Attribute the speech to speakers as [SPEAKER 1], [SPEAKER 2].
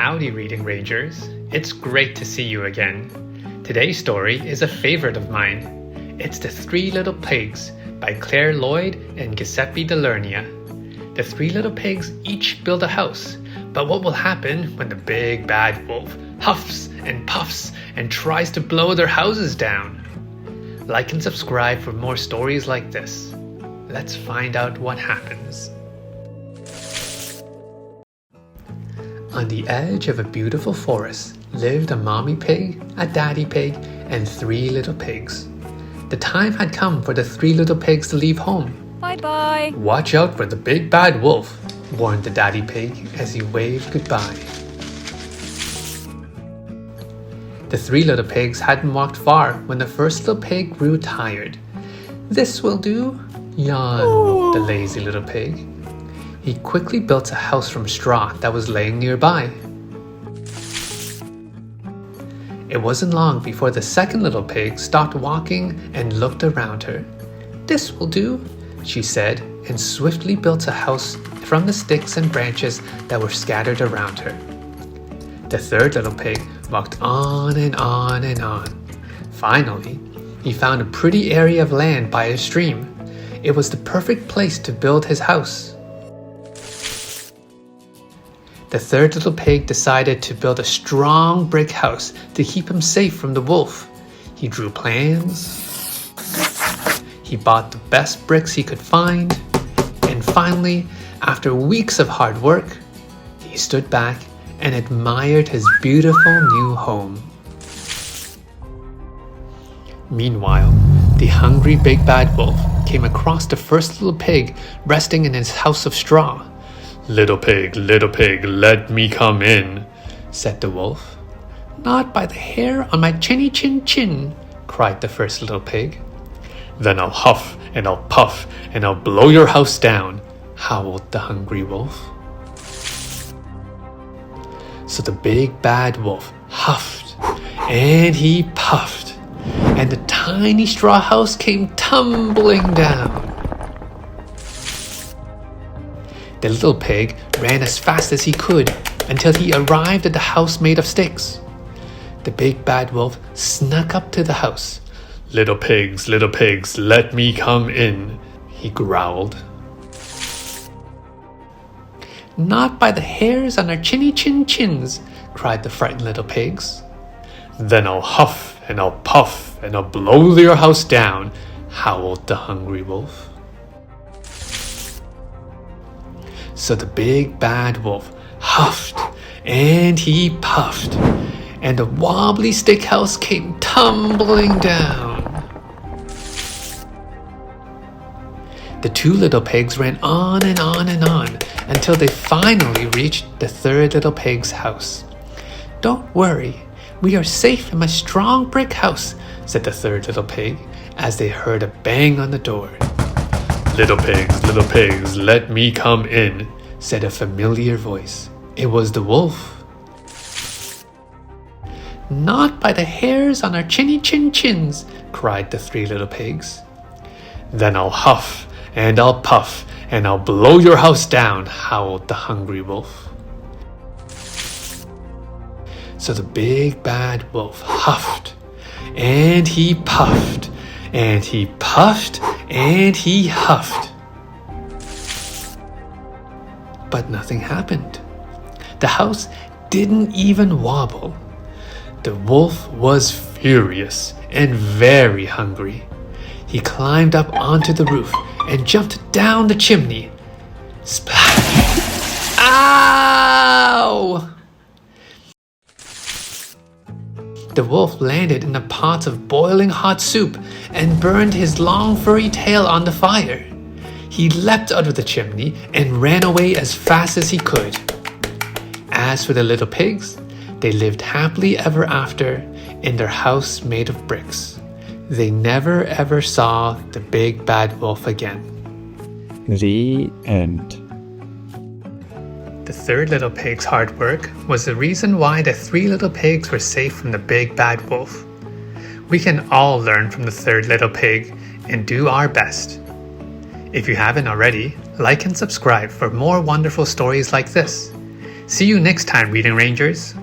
[SPEAKER 1] Howdy, Reading Rangers. It's great to see you again. Today's story is a favorite of mine. It's The Three Little Pigs by Clare, Lloyd, and Giuseppe de Lernia. The three little pigs each build a house, but what will happen when the big bad wolf huffs and puffs and tries to blow their houses down? Like and subscribe for more stories like this. Let's find out what happens. On the edge of a beautiful forest lived a mommy pig, a daddy pig, and three little pigs. The time had come for the three little pigs to leave home.
[SPEAKER 2] Bye-bye.
[SPEAKER 1] Watch out for the big bad wolf, warned the daddy pig as he waved goodbye. The three little pigs hadn't walked far when the first little pig grew tired. "This will do," yawned the lazy little pig. He quickly built a house from straw that was laying nearby. It wasn't long before the second little pig stopped walking and looked around her. "This will do," she said, and swiftly built a house from the sticks and branches that were scattered around her. The third little pig walked on and on and on. Finally, he found a pretty area of land by a stream. It was the perfect place to build his house. The third little pig decided to build a strong brick house to keep him safe from the wolf. He drew plans. He bought the best bricks he could find. And finally, after weeks of hard work, he stood back and admired his beautiful new home. Meanwhile, the hungry big bad wolf came across the first little pig resting in his house of straw. Little pig, let me come in," said the wolf. "Not by the hair on my chinny chin chin," cried the first little pig. "Then I'll huff and I'll puff and I'll blow your house down," howled the hungry wolf. So the big bad wolf huffed and he puffed, and the tiny straw house came tumbling down. The little pig ran as fast as he could until he arrived at the house made of sticks. The big bad wolf snuck up to the house. Little pigs, let me come in," he growled. "Not by the hairs on our chinny chin chins," cried the frightened little pigs. "Then I'll huff and I'll puff and I'll blow your house down," howled the hungry wolf. So the big bad wolf huffed and he puffed, and the wobbly stick house came tumbling down. The two little pigs ran on and on and on until they finally reached the third little pig's house. "Don't worry, we are safe in my strong brick house," said the third little pig as they heard a bang on the door. Little pigs, let me come in," said a familiar voice. It was the wolf. "Not by the hairs on our chinny chin chins," cried the three little pigs. "Then I'll huff and I'll puff and I'll blow your house down," howled the hungry wolf. So the big bad wolf huffed and he puffed and he puffed and he huffed. But nothing happened. The house didn't even wobble. The wolf was furious and very hungry. He climbed up onto the roof and jumped down the chimney. Splash! Ow! The wolf landed in a pot of boiling hot soup and burned his long furry tail on the fire. He leapt out of the chimney and ran away as fast as he could. As for the little pigs, they lived happily ever after in their house made of bricks. They never ever saw the big bad wolf again.
[SPEAKER 3] The end.
[SPEAKER 1] The third little pig's hard work was the reason why the three little pigs were safe from the big bad wolf. We can all learn from the third little pig and do our best. If you haven't already, like and subscribe for more wonderful stories like this. See you next time, Reading Rangers!